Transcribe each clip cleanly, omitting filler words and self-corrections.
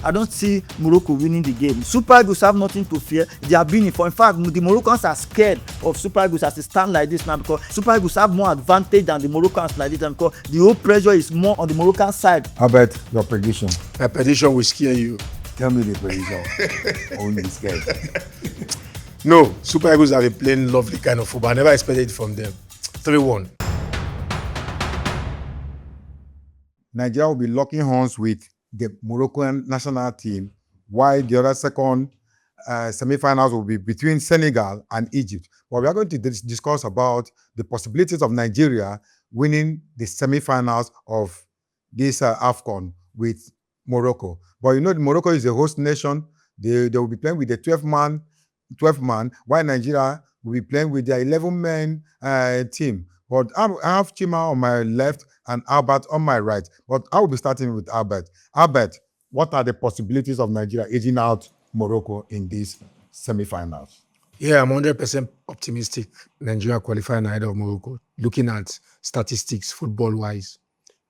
I don't see Morocco winning the game. Super Eagles have nothing to fear. They are being informed. In fact, the Moroccans are scared of Super Eagles as they stand like this now, because Super Eagles have more advantage than the Moroccans like this, and because the whole pressure is more on the Moroccan side. Albert, your prediction. My prediction will scare you. Tell me the prediction. Only scared. No, Super Eagles have been playing lovely kind of football. I never expected it from them. 3-1. Nigeria will be locking horns with the Moroccan national team, while the other second semi-finals will be between Senegal and Egypt. But we are going to discuss about the possibilities of Nigeria winning the semi-finals of this AFCON with Morocco. But you know, Morocco is a host nation. They will be playing with the 12 man, while Nigeria will be playing with their 11-man team. But I have Chima on my left and Albert on my right. But I will be starting with Albert. Albert, what are the possibilities of Nigeria edging out Morocco in these semi-finals? Yeah, I'm 100% optimistic Nigeria qualifying ahead of Morocco. Looking at statistics, football-wise,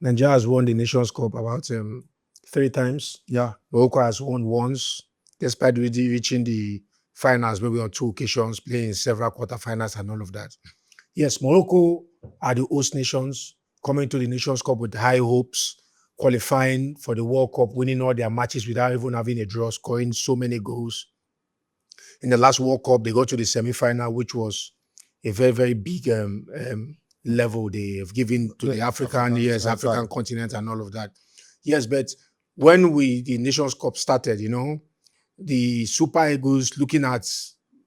Nigeria has won the Nations Cup about 3 times. Yeah. Morocco has won once, despite reaching the finals maybe on 2 occasions, playing several quarterfinals and all of that. Yes, Morocco are the host nations, coming to the Nations Cup with high hopes, qualifying for the World Cup, winning all their matches without even having a draw, scoring so many goals. In the last World Cup, they got to the semi-final, which was a very, very big level they have given to the African continent and all of that. Yes, but when the Nations Cup started, the Super Eagles, looking at,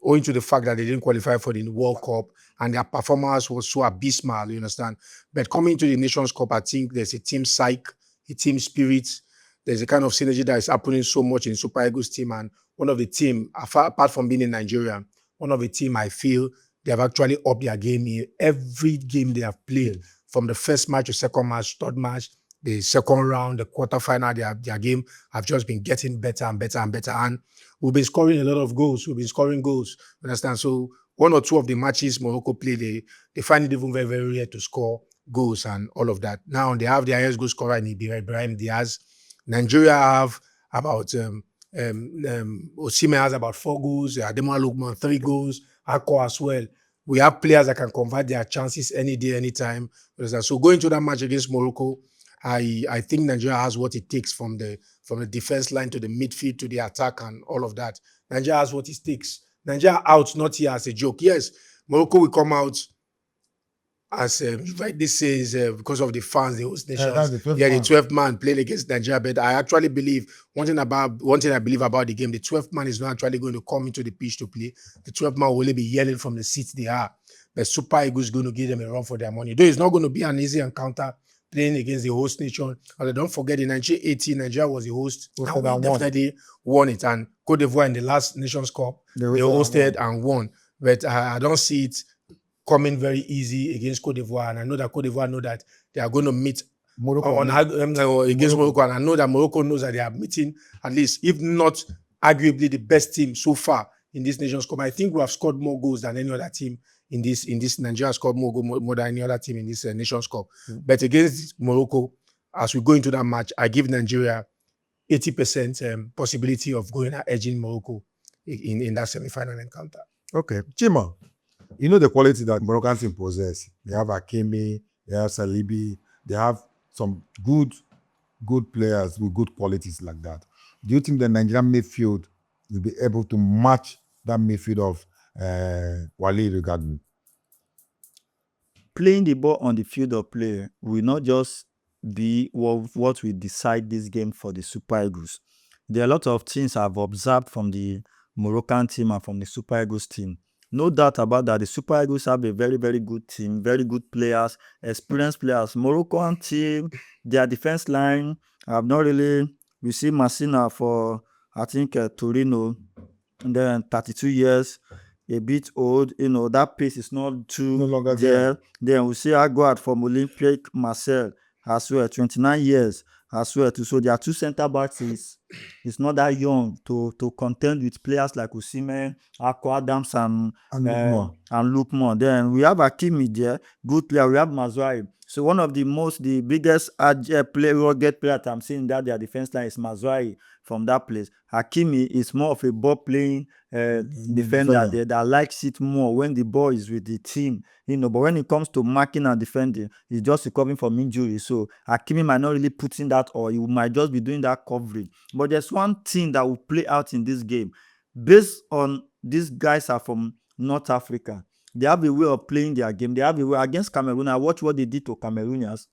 owing to the fact that they didn't qualify for the World Cup and their performance was so abysmal, you understand? But coming to the Nations Cup, I think there's a team psyche, a team spirit. There's a kind of synergy that is happening so much in Super Eagles team. And one of the team, apart from being in Nigeria, one of the team I feel they have actually upped their game in every game they have played, from the first match to second match, third match, the second round, the quarterfinal, their game have just been getting better and better and better. And we've been scoring a lot of goals. We've been scoring goals. Understand? So 1 or 2 of the matches Morocco play, they find it even very, very rare to score goals and all of that. Now they have their highest goal scorer in Ibrahim Diaz. Nigeria have about Osimhen has about 4 goals. Ademola Lookman 3 goals. Akko as well. We have players that can convert their chances any day, anytime. So going to that match against Morocco, I think Nigeria has what it takes from the defense line to the midfield to the attack and all of that. Nigeria has what it takes. Nigeria out, not here as a joke. Yes, Morocco will come out as this says because of the fans, the host nations. The 12th man playing against Nigeria. But I actually believe one thing I believe about the game, the 12th man is not actually going to come into the pitch to play. The 12th man will only be yelling from the seats they are. But Super Eagles is going to give them a run for their money. Though it's not going to be an easy encounter playing against the host nation. And don't forget, in 1980, Nigeria was the host. And we definitely won it. And Cote d'Ivoire in the last Nations Cup, they hosted and won. But I don't see it coming very easy against Cote d'Ivoire. And I know that Cote d'Ivoire know that they are going to meet Morocco against Morocco. And I know that Morocco knows that they are meeting, at least, if not arguably the best team so far in this Nations Cup. I think we have scored more goals than any other team in this Nigeria scored more than any other team in this Nations Cup. But against Morocco, as we go into that match, I give Nigeria 80% possibility of going and edging Morocco in that semi-final encounter. Okay. Chima, you know the quality that Moroccan team possess. They have Hakimi, they have Salibi, they have some good players with good qualities like that. Do you think the Nigerian midfield will be able to match that midfield of Wale Regadin? Playing the ball on the field of play will not just be what will decide this game for the Super Eagles. There are a lot of things I've observed from the Moroccan team and from the Super Eagles team. No doubt about that. The Super Eagles have a very, very good team, very good players, experienced players. Moroccan team, their defense line, I've not really received Massina for, I think, Torino, and then 32 years. A bit old, that pace is not too no longer there. Then we see Aguad from Olympique Marseille as well, 29 years as well too. So there are 2 center backs is not that young to contend with players like Osimhen, Akko Adams and Lookman. Then we have Hakimi there, good player. We have Mazraoui. So one of the biggest rugged player I'm seeing that their defense line is Mazraoui. from that place. Hakimi is more of a ball playing defender that likes it more when the ball is with the team, but when it comes to marking and defending, he's just recovering from injury. So Hakimi might not really put in that, or he might just be doing that coverage. But there's one thing that will play out in this game. Based on these guys are from North Africa, they have a way of playing their game. They have a way against Cameroon. I watch what they did to Cameroonians.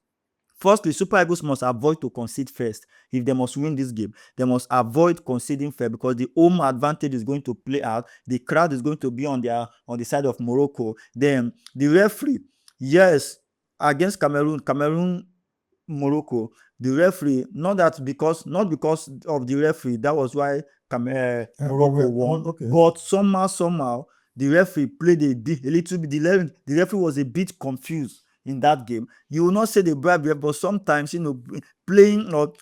Firstly, Super Eagles must avoid to concede first. If they must win this game, they must avoid conceding first, because the home advantage is going to play out. The crowd is going to be on the side of Morocco. Then the referee, yes, against Cameroon, Morocco, the referee, not because of the referee, that was why Morocco won. Okay. But somehow the referee played a little bit. The referee was a bit confused in that game. You will not say the bribe, but sometimes, playing or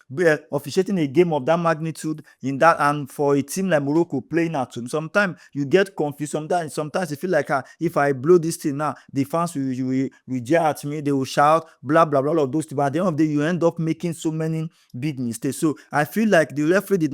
officiating a game of that magnitude in that, and for a team like Morocco playing at home, sometimes you get confused. Sometimes you feel like, if I blow this thing now, the fans will jeer at me, they will shout, blah blah blah, all of those things. But at the end of the day, you end up making so many big mistakes. So I feel like the referee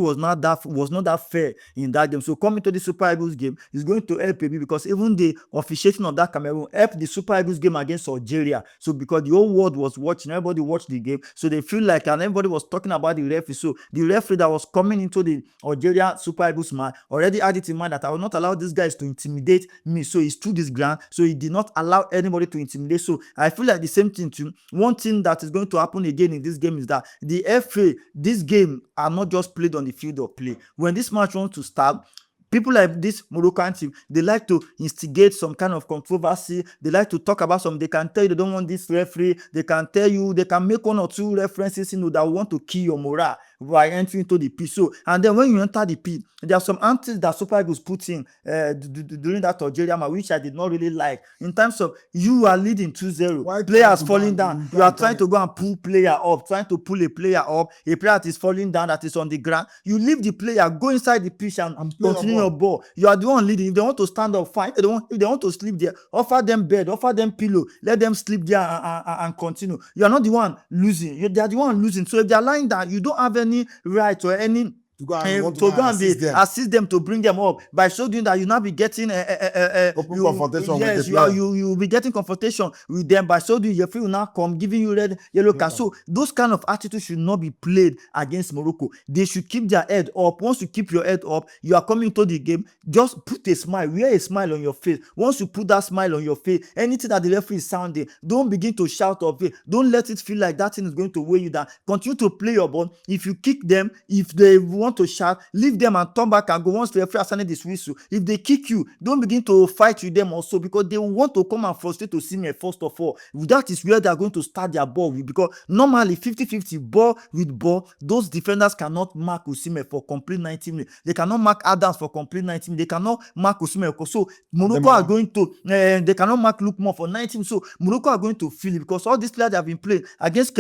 was not that fair in that game. So coming to the Super Eagles game is going to help me, because even the officiating of that Cameroon helped the Super Eagles game against Algeria. So because the whole world was watching, everybody watched the game, so they feel like, and everybody was talking about the referee. So the referee that was coming into the Algeria Super Eagles match already had it in mind that I will not allow these guys to intimidate me. So he stood his ground. So he did not allow anybody to intimidate. So I feel like the same thing too. One thing that is going to happen again in this game is that the FA, this game are not just played on the field of play. When this match wants to start, people like this Moroccan team, they like to instigate some kind of controversy. They like to talk about they can tell you they don't want this referee. They can tell you, they can make one or two references, that want to kill your morale by entering into the pitch. So, and then when you enter the pitch, there are some antics that Super Eagles put in during that Algeria match, which I did not really like. In terms of, you are leading 2-0, players falling down, you are trying to go and pull player up, trying to pull a player up, a player that is falling down, that is on the ground. You leave the player, go inside the pitch and continue your ball. You are the one leading. If they want to stand up, fine. If they want to sleep there, offer them bed, offer them pillow, let them sleep there and continue. You are not the one losing. They are the one losing. So if they are lying down, you don't have any right or any to go and assist them to bring them up. By so doing that, you now be getting confrontation with the player. You will be getting confrontation with them. By so doing, your friend will now come giving you red, yellow card. So those kind of attitudes should not be played against Morocco. They should keep their head up. Once you keep your head up, you are coming to the game, just put a smile, wear a smile on your face. Once you put that smile on your face, anything that the referee is sounding, don't begin to shout of it. Don't let it feel like that thing is going to weigh you down. Continue to play your ball. If you kick them, if they want to shout, leave them and turn back and go. Once the referee has sounded this whistle, if they kick you, don't begin to fight with them also, because they want to come and frustrate Osimhen first of all. That is where they are going to start their ball with, because normally 50-50 ball with ball, those defenders cannot mark Osimhen for complete 90 minutes. They cannot mark Adams for complete 90 minutes. They cannot mark Osimhen. So Morocco are going to they cannot mark Lookman for 90 minutes. So Morocco are going to feel it, because all these players that have been playing against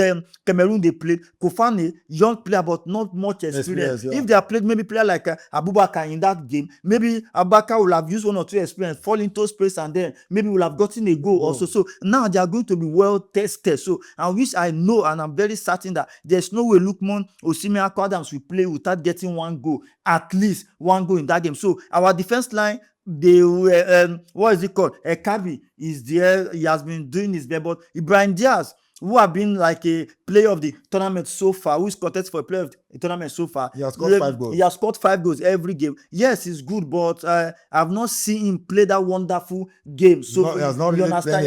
Cameroon, they played Kofane, young player but not much experience. If they have played maybe player like Abubakar in that game, maybe Abubakar will have used one or two experience, fall into space, and then maybe will have gotten a goal also. So now they are going to be well tested. So and which I know, and I'm very certain that there's no way Lookman, Osimhen, Adams will play without getting one goal, at least one goal in that game. So our defense line, they were what is it called? Kabi is there. He has been doing his best, but Ibrahim Diaz, who have been like a player of the tournament so far, who is contested for a player of the tournament so far. He has scored 5 goals. He has scored 5 goals every game. Yes, he's good, but I've not seen him play that wonderful game. So he has not really understand?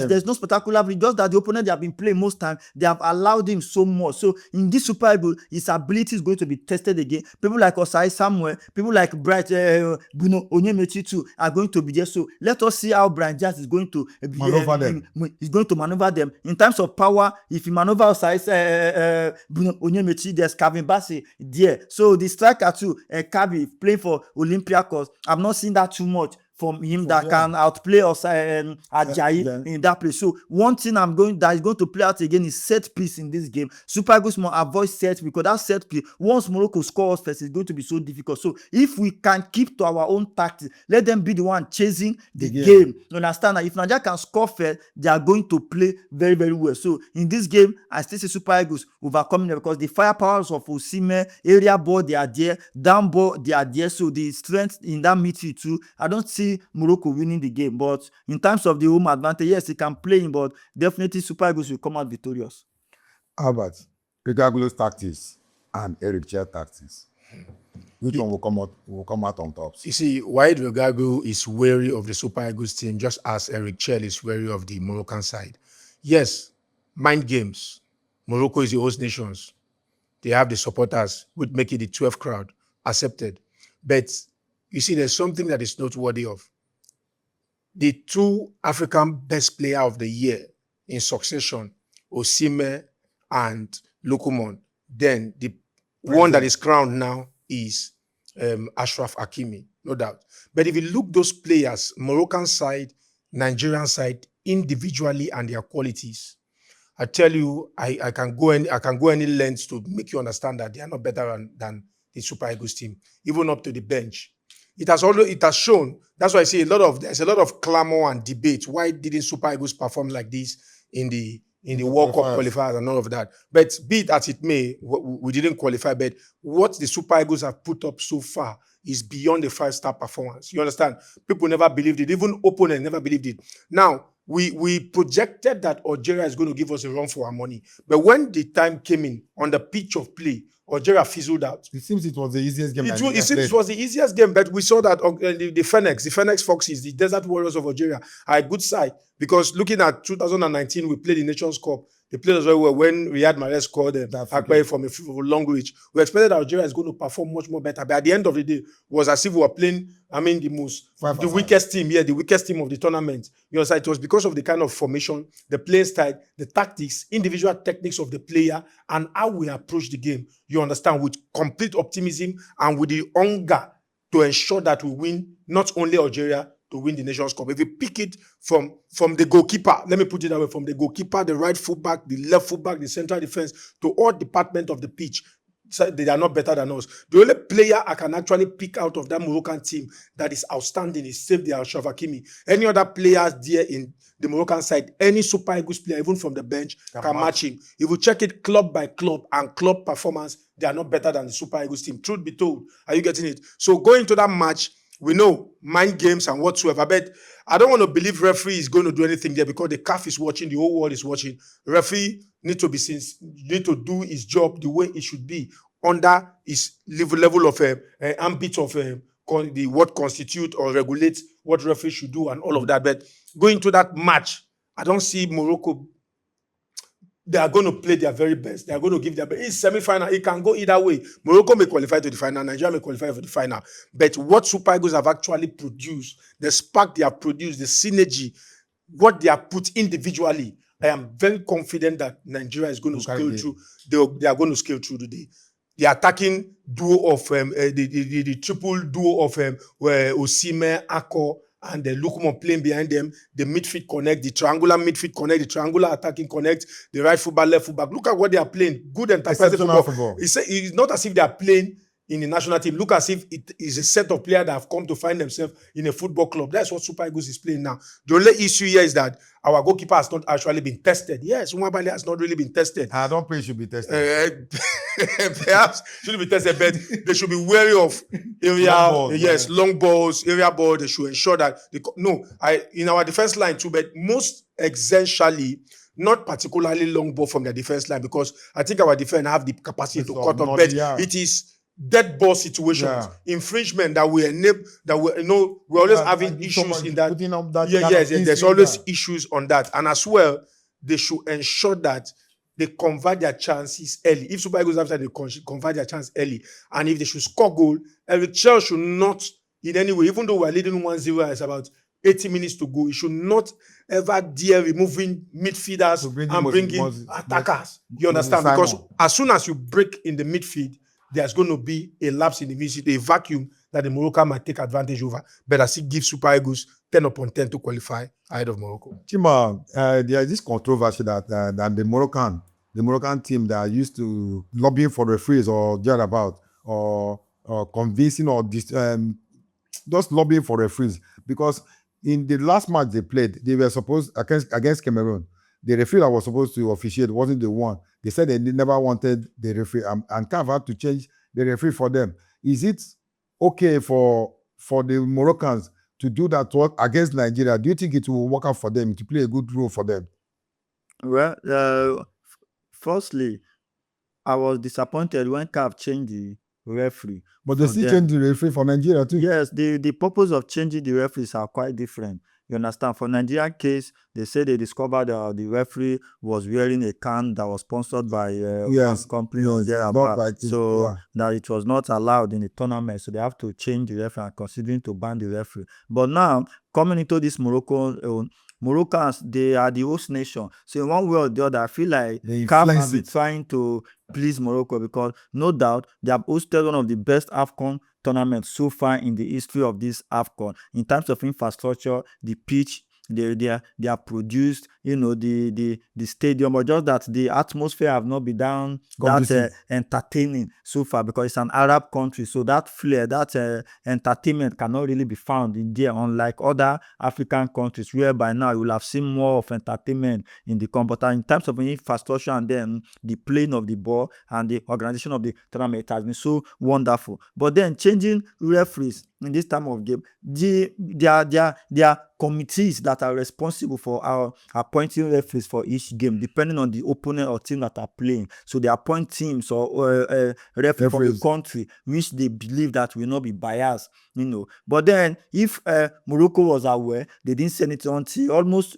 There's no spectacular play. Just that the opponent they have been playing most time, they have allowed him so much. So in this Super Bowl, his ability is going to be tested again. People like Osai Samuel, people like Bruno Onyemaechi too are going to be there. So let us see how Brian Diaz is going to maneuver them. He's going to maneuver them. In terms of power, if he maneuver Osai Bruno Onyemaechi, there's Kevin Bassey there. So the striker too, Kabi playing for Olympiacos, I've not seen that too much from him that can outplay us Ajayi in that place. So one thing that is going to play out again is set piece in this game. Super Eagles must avoid set, because that set piece, once Morocco scores first, it's going to be so difficult. So if we can keep to our own tactics, let them be the one chasing the game. You understand that if Nigeria can score first, they are going to play very, very well. So in this game, I still see Super Eagles overcoming them, because the firepowers of Osimhen, area ball, they are there, down ball, they are there. So the strength in that midfield too, I don't see Morocco winning the game. But in terms of the home advantage, yes, he can play him, but definitely Super Eagles will come out victorious. Albert, Rigagulo's tactics and Eric Chell tactics, which one will come out on top? You see, Wahid Regagu is wary of the Super Eagles team, just as Eric Chell is wary of the Moroccan side. Yes, mind games. Morocco is the host nations. They have the supporters, which make it the 12th crowd, accepted. But you see, there's something that is noteworthy of. The two African best player of the year in succession, Osimhen and Lokomon. Then the one that is crowned now is Ashraf Hakimi, no doubt. But if you look those players, Moroccan side, Nigerian side, individually and their qualities, I tell you, I can go any lengths to make you understand that they are not better than the Super Eagles team, even up to the bench. It has shown. That's why I say there's a lot of clamor and debate. Why didn't Super Eagles perform like this in the World Cup qualifiers and all of that? But be it as it may, we didn't qualify. But what the Super Eagles have put up so far is beyond the 5-star performance. You understand? People never believed it. Even opponents never believed it. Now, we projected that Algeria is going to give us a run for our money. But when the time came in on the pitch of play, Algeria fizzled out. It seems it was the easiest game. It was the easiest game, but we saw that the Phoenix Foxes, the Desert Warriors of Algeria, are a good side, because looking at 2019, we played the Nations Cup. They played as very well when Riyad Mahrez scored Akbay from a long reach. We expected Algeria is going to perform much more better, but at the end of the day, it was as if we were playing, the weakest team, the weakest team of the tournament. You know, so it was because of the kind of formation, the play style, the tactics, individual techniques of the player, and how we approach the game. You understand, with complete optimism and with the hunger to ensure that we win not only Algeria, to win the Nations Cup. If you pick it from the goalkeeper, let me put it that way, from the goalkeeper, the right fullback, the left fullback, the central defense, to all departments of the pitch, so they are not better than us. The only player I can actually pick out of that Moroccan team that is outstanding is Saif Ashraf Hakimi. Any other players there in the Moroccan side, any Super Eagles player, even from the bench, can match him. If you check it club by club and club performance, they are not better than the Super Eagles team. Truth be told, are you getting it? So going to that match, we know mind games and whatsoever, but I don't want to believe referee is going to do anything there, because the CAF is watching, the whole world is watching. Referee need to do his job the way it should be, under his level of ambit of what constitute or regulate what referee should do and all of that. But going to that match, I don't see Morocco. They are going to play their very best. They are going to give their best. It's semi-final. It can go either way. Morocco may qualify to the final. Nigeria may qualify for the final. But what Super Eagles have actually produced, the spark they have produced, the synergy, what they have put individually, I am very confident that Nigeria is going to scale through. They are going to scale through today. The attacking duo of the triple duo of Osimhen, Akko, and the Lokomon playing behind them, the midfield connect, the triangular midfield connect, the triangular attacking connect, the right fullback, left fullback. Look at what they are playing. Good and enterprising football. It's not as if they are playing in the national team. Look as if it is a set of players that have come to find themselves in a football club. That's what Super Eagles is playing now. The only issue here is that our goalkeeper has not actually been tested. Yes, Umabale has not really been tested. I don't think he should be tested. Perhaps shouldn't be tested, but they should be wary of long balls, area ball. They should ensure that in our defense line too, but most essentially, not particularly long ball from the defense line, because I think our defense have the capacity to cut off. But it is dead ball situations, infringement that we enable, that we're always having issues in that. There's always issues on that. And as well, they should ensure that they convert their chances early. If Super Eagles after they convert their chance early, and if they should score goal, Eric Chell should not in any way, even though we're leading 1-0 and it's about 80 minutes to go, he should not ever dare removing midfielders and bringing attackers. You understand? Because as soon as you break in the midfield, there's going to be a lapse in the midfield, a vacuum that the Moroccan might take advantage over, but I still give Super Eagles 10 upon 10 to qualify ahead of Morocco. Chima, there is this controversy that the Moroccan team that are used to lobbying for referees or thereabout, or convincing or just lobbying for referees, because in the last match they played, they were supposed against Cameroon. The referee that was supposed to officiate wasn't the one. They said they never wanted the referee, and CAF had to change the referee for them. Is it okay for the Moroccans to do that work against Nigeria? Do you think it will work out for them, to play a good role for them? Well, firstly, I was disappointed when CAF changed the referee. But they for still them. changed the referee for Nigeria too. Yes, the purpose of changing the referees are quite different. You understand? For Nigerian case, they say they discovered the referee was wearing a can that was sponsored by Yes, company yes, or not thereabout. like it, So yeah. that it was not allowed in the tournament. So they have to change the referee and considering to ban the referee. But now, coming into this Moroccans, they are the host nation. So in one way or the other, I feel like They CAF influence have been it. trying to please Morocco, because no doubt they have hosted one of the best AFCON tournaments so far in the history of this AFCON. In terms of infrastructure, the pitch, they are produced, the stadium, but just that the atmosphere have not been that Conducive. entertaining so far, because it's an Arab country, so that flair, that entertainment cannot really be found in there, unlike other African countries where by now you will have seen more of entertainment in the country. But in terms of infrastructure and then the playing of the ball and the organization of the tournament, it has been so wonderful. But then changing referees in this time of game, there are committees that are responsible for appointing referees for each game, depending on the opponent or team that are playing. So they appoint teams or referees from the Referees. country which they believe that will not be biased, But then if Morocco was aware, they didn't send it until almost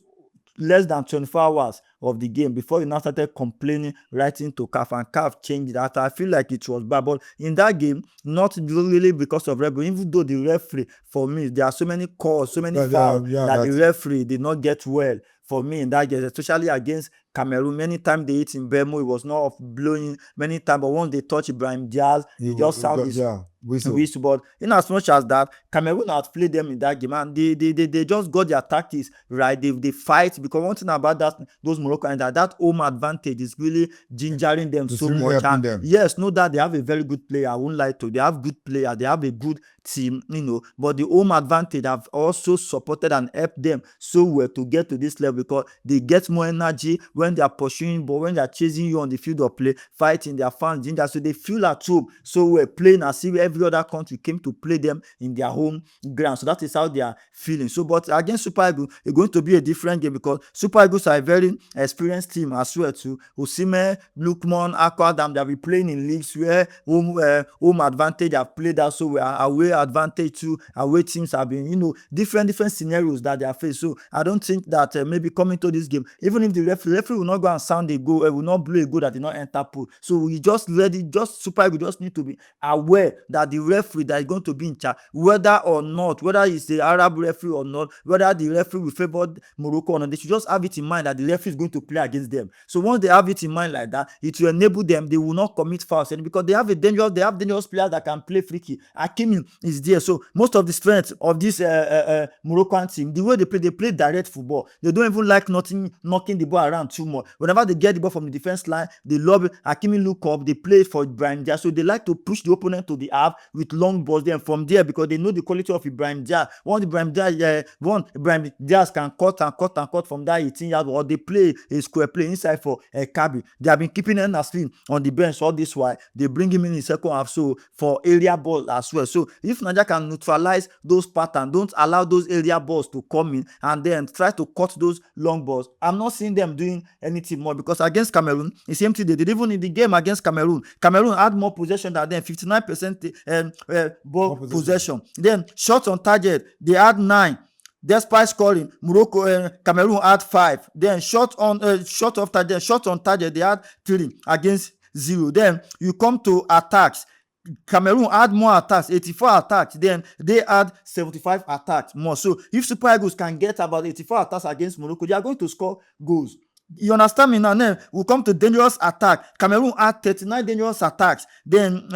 less than 24 hours of the game before you now started complaining, writing to CAF, and CAF changed that. I feel like it was bad, but in that game, not really because of referee, even though the referee, for me, there are so many calls, so many fouls that the referee did not get well for me in that game, especially against Cameroon. Many times they hit in Bemo, it was not of blowing many times, but once they touch Ibrahim Diaz, he just sound his whistle. But in as much as that, Cameroon had played them in that game, and they just got their tactics right. They fight, because one thing about those Moroccans, that home advantage is really gingering them It's so really much. helping And them. yes, know that they have a very good player. I won't lie to you. They have good players. They have a good team, but the home advantage have also supported and helped them so well to get to this level, because they get more energy when they are pursuing, but when they are chasing you on the field of play, fighting, their fans ginger, so they feel at home so well, playing as if every other country came to play them in their home ground. So that is how they are feeling. So, but against Super Eagles, it's going to be a different game, because Super Eagles are a very experienced team as well too. Osimhen, Lookman, Akwadam, they have been playing in leagues where home advantage have played out so well, away advantage too, away teams have been, different scenarios that they are faced. So I don't think that maybe coming to this game, even if the referee will not go and sound a goal, will not blow a goal that did not enter pool. So we just Super Eagles just need to be aware that the referee that is going to be in charge, whether it's the Arab referee or not, whether the referee will favor Morocco or not, they should just have it in mind that the referee is going to play against them. So once they have it in mind like that, it will enable them, they will not commit fouls, because they have dangerous players that can play free kick. Hakimi is there. So most of the strength of this Moroccan team, the way they play direct football. They don't even like knocking the ball around too much. Whenever they get the ball from the defense line, they love it. Hakimi look up, they play for Ibrahim Diaz. So they like to push the opponent to the half with long balls. Then from there, because they know the quality of Ibrahim Diaz. Once Ibrahim Diaz can cut from that 18 yards, or they play a square play inside for Kabi. They have been keeping Nasrin on the bench all this while. They bring him in the second half, so for area ball as well. So if Nigeria can neutralize those patterns, don't allow those area balls to come in, and then try to cut those long balls, I'm not seeing them doing anything more, because against Cameroon, it's empty. They did even in the game against Cameroon had more possession than them, 59% ball possession. Then shots on target, they had 9. Despite scoring, Cameroon had 5. Then shot on target, they had 3 against 0. Then you come to attacks. Cameroon had more attacks, 84 attacks. Then they had 75 attacks more. So if Super Eagles can get about 84 attacks against Morocco, they are going to score goals. You understand me now? Then we come to dangerous attack. Cameroon had 39 dangerous attacks. Then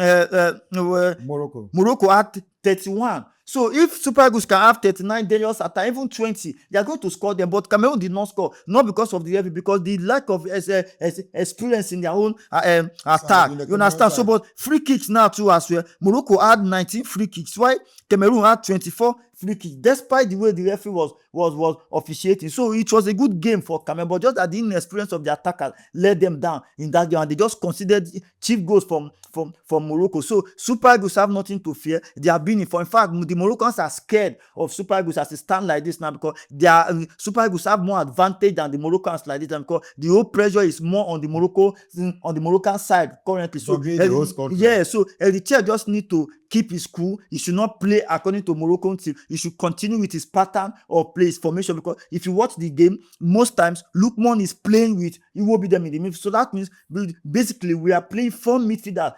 Morocco had 31. So if Super Eagles can have 39 dangerous attacks, even 20, they are going to score them. But Cameroon did not score, not because of the referee, because the lack of experience in their own attack. You understand? So, but free kicks now too as well. Morocco had 19 free kicks, while Cameroon had 24 free kicks, despite the way the referee was officiating. So it was a good game for Cameroon, but just that the inexperience of the attackers let them down in that game, and they just considered cheap goals from Morocco. So Super Eagles have nothing to fear. They are being informed. In fact, the Moroccans are scared of Super Eagles as it stand like this now, because Super Eagles have more advantage than the Moroccans like this, and because the whole pressure is more on the Moroccan side currently. So so Eritrea just need to keep his cool. He should not play according to Moroccan team. He should continue with his pattern of play, his formation, because if you watch the game, most times Lookman is playing with Iwobi them in the midfield. So that means basically we are playing 4 midfielders.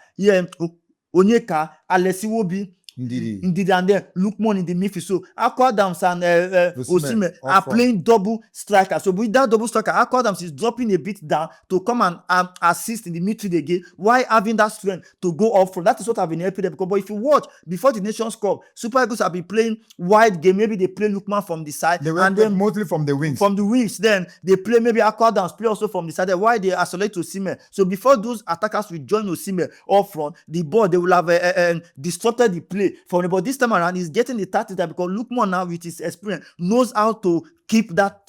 Onyeka, Alessi Iwobi, Ndidi, and then Lookman in the midfield. So Akwa Adams and Osimhen are playing double striker. So with that double striker, Akwa Adams is dropping a bit down to come and assist in the midfield again, while having that strength to go up front. That is what I've been helping them. Because, but if you watch before the Nations Cup, Super Eagles have been playing wide game. Maybe they play Lookman from the side, and then mostly from the wings. From the wings, then they play maybe Akwa Adams play also from the side. Why they isolate Osimhen? So before those attackers will join Osimhen up front, the ball they will have disrupted the play from the. But this time around, he's getting the tactics that, because Lookman now with his experience knows how to keep that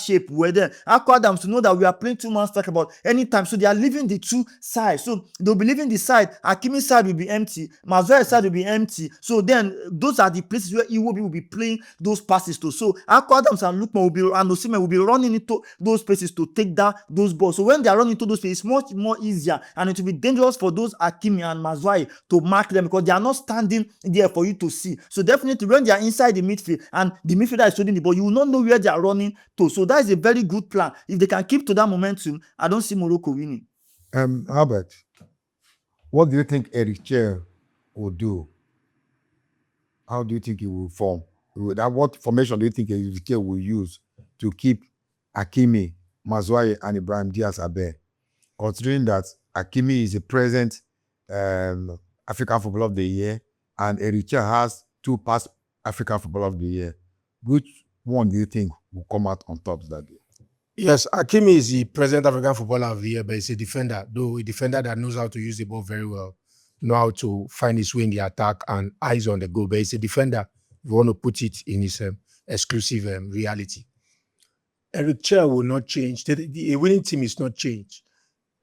shape where then Akwa Adams to know that we are playing 2-man striker, but anytime, so they are leaving the two sides. So they'll be leaving the side. Hakimi's side will be empty. Mazua's side will be empty. So then those are the places where Iwobi will be playing those passes to. So Akwa Adams and Lookman will be, and Osimhen will be running into those places to take down those balls. So when they are running into those places, it's much more easier, and it will be dangerous for those Hakimi and Mazwai to mark them, because they are not standing there for you to see. So definitely when they are inside the midfield and the midfielder is holding the ball, you will not know where they are running to. So that is a very good plan. If they can keep to that momentum, I don't see Morocco winning. Albert, what do you think Eritrea will do? How do you think he will form? What formation do you think Eritrea will use to keep Hakimi, Mazwai, and Ibrahim Diaz Abe? Considering that Hakimi is a present African Footballer of the Year, and Eritrea has 2 past African Footballer of the Year, which one do you think will come out on top that day? Yes, Hakimi is the present African Footballer of the Year, but he's a defender, though a defender that knows how to use the ball very well, know how to find his way in the attack and eyes on the goal. But he's a defender, if you want to put it in his exclusive reality. Eritrea will not change. The winning team is not changed.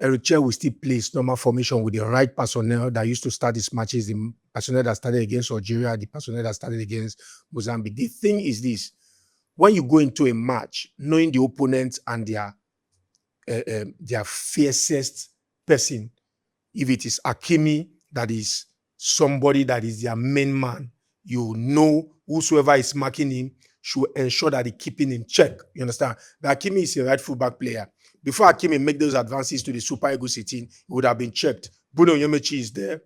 Eritrea will still play its normal formation with the right personnel that used to start these matches, the personnel that started against Algeria, the personnel that started against Mozambique. The thing is this: when you go into a match, knowing the opponent and their fiercest person, if it is Hakimi, that is somebody that is their main man, you know whosoever is marking him should ensure that they keep him in check. You understand? But Hakimi is a right fullback player. Before Hakimi make those advances to the Super Eagles team, it would have been checked. Bruno Yemechi is there.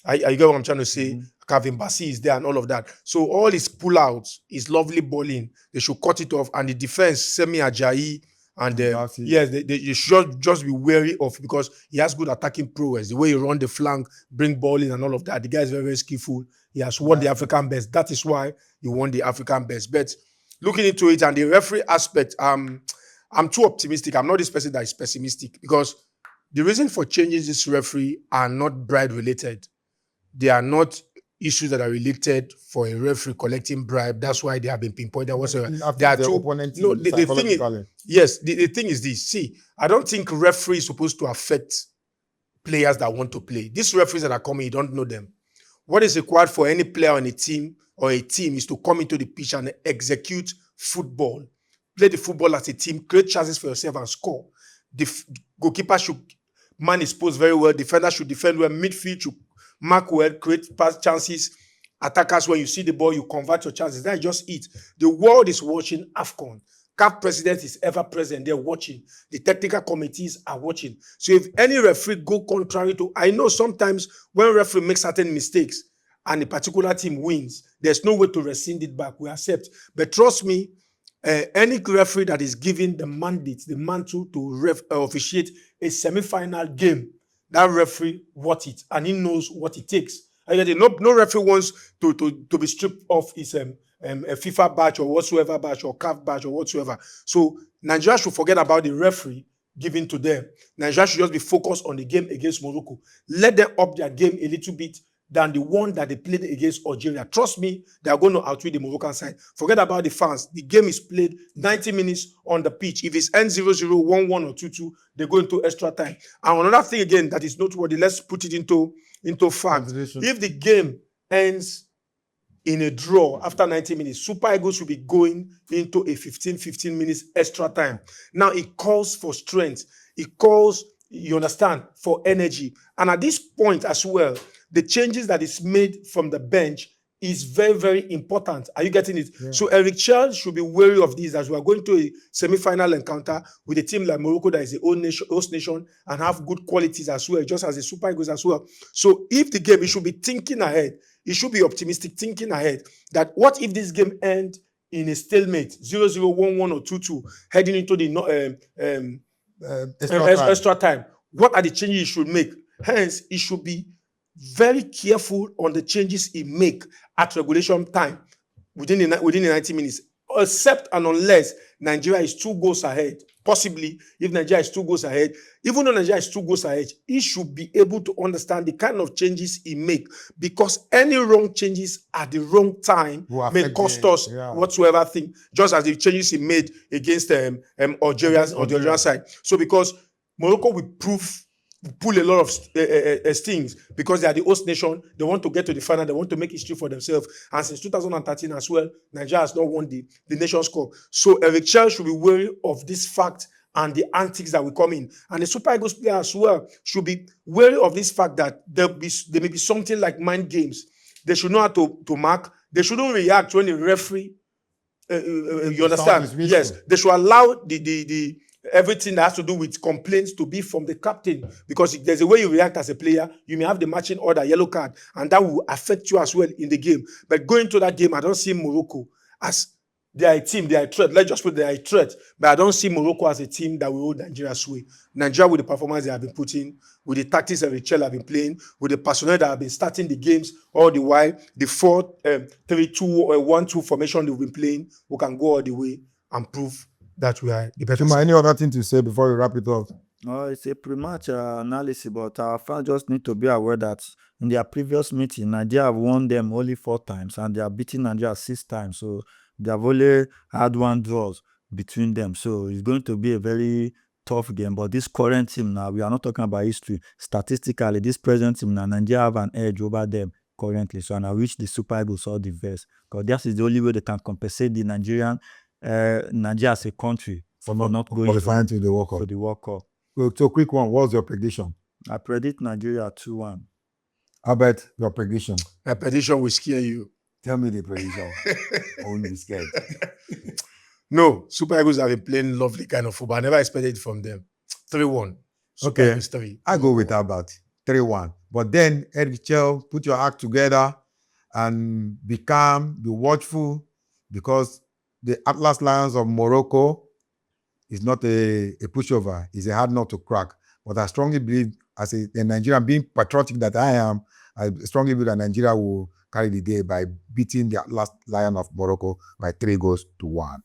I get what I'm trying to say. Mm-hmm. Kevin Bassi is there and all of that. So all his pull-outs, his lovely bowling, they should cut it off. And the defense, Semi Ajayi, and yes, they should just be wary of, because he has good attacking prowess. The way he run the flank, bring ball in and all of that. The guy is very, very skillful. He has won the African best. That is why he won the African best. But looking into it and the referee aspect, I'm too optimistic. I'm not this person that is pessimistic, because the reason for changing this referee are not bribe related. They are not issues that are related for a referee collecting bribe. That's why they have been pinpointed whatsoever. They are two. No, the thing is, yes, the thing is this. See, I don't think referee is supposed to affect players that want to play. These referees that are coming, you don't know them. What is required for any player on a team or a team is to come into the pitch and execute football. Play the football as a team, create chances for yourself and score. The goalkeeper should man his post very well. Defender should defend well. Midfield should mark well, create pass chances. Attackers, when you see the ball, you convert your chances. That's just it. The world is watching AFCON. CAF president is ever present. They're watching. The technical committees are watching. So if any referee go contrary to, I know sometimes when referee makes certain mistakes and a particular team wins, there's no way to rescind it back. We accept. But trust me, any referee that is given the mandate, the mantle to officiate a semi-final game, that referee what it, and he knows what it takes. No referee wants to be stripped of his a FIFA badge or whatsoever badge or CAF badge or whatsoever. So Nigeria should forget about the referee given to them. Nigeria should just be focused on the game against Morocco. Let them up their game a little bit than the one that they played against Algeria. Trust me, they are going to outwit the Moroccan side. Forget about the fans. The game is played 90 minutes on the pitch. If it's end 0-0, 1-1 or 2-2, they go into extra time. And another thing again that is noteworthy, let's put it into fact. If the game ends in a draw after 90 minutes, Super Eagles will be going into a 15 minutes extra time. Now it calls for strength. It calls, you understand, for energy. And at this point as well, the changes that is made from the bench is very, very important. Are you getting it? Yeah. So Eric Charles should be wary of this as we are going to a semi-final encounter with a team like Morocco that is the host nation and have good qualities as well, just as the Super Eagles as well. So if the game, it should be thinking ahead. It should be optimistic, thinking ahead that what if this game ends in a stalemate, 0-0, 1-1 or 2-2, heading into the extra time. What are the changes he should make? Hence, he should be very careful on the changes he make at regulation time within the 90 minutes, except and unless Nigeria is 2 goals ahead. Possibly, if Nigeria is 2 goals ahead, even though Nigeria is 2 goals ahead, he should be able to understand the kind of changes he make, because any wrong changes at the wrong time may cost us whatsoever thing, just as the changes he made against Algeria on the Algerian side. So because Morocco will pull a lot of stings because they are the host nation. They want to get to the final. They want to make history for themselves. And since 2013 as well, Nigeria has not won the Nations Cup. So Eric Charles should be wary of this fact and the antics that will come in. And the Super Eagles player as well should be wary of this fact that there may be something like mind games. They should know how to mark. They shouldn't react when the referee, you understand? Yes, they should allow the everything that has to do with complaints to be from the captain, because if there's a way you react as a player, you may have the matching order, yellow card, and that will affect you as well in the game. But going to that game, I don't see Morocco as they are a team, they are a threat. Let's just put they are a threat, but I don't see Morocco as a team that will hold Nigeria's way. Nigeria, with the performance they have been putting, with the tactics that Rachel have been playing, with the personnel that have been starting the games all the while, the 4-3-2 or 1-2 formation they've been playing, we can go all the way and prove that we are the better. Any other thing to say before we wrap it up? No, it's a pre-match analysis, but our fans just need to be aware that in their previous meeting, Nigeria have won them only 4 times, and they are beating Nigeria 6 times. So they have only had 1 draw between them. So it's going to be a very tough game. But this current team now, we are not talking about history. Statistically, this present team now, Nigeria have an edge over them currently. So, and I wish the Super Eagles all the best, because that is the only way they can compensate the Nigeria as a country for not going to the World Cup. For the World Cup. So quick one, what's your prediction? I predict Nigeria 2-1. Albert, your prediction? My prediction will scare you. Tell me the prediction. I won't be scared. No, Super Eagles have been playing lovely kind of football. I never expected it from them. 3-1. Super Eagles 3. I go with Albert. 3-1. But then, Eric Chell, put your act together and be calm, be watchful, because the Atlas Lions of Morocco is not a pushover. It's a hard nut to crack. But I strongly believe, as a Nigerian, being patriotic that I am, I strongly believe that Nigeria will carry the day by beating the Atlas Lion of Morocco by 3-1.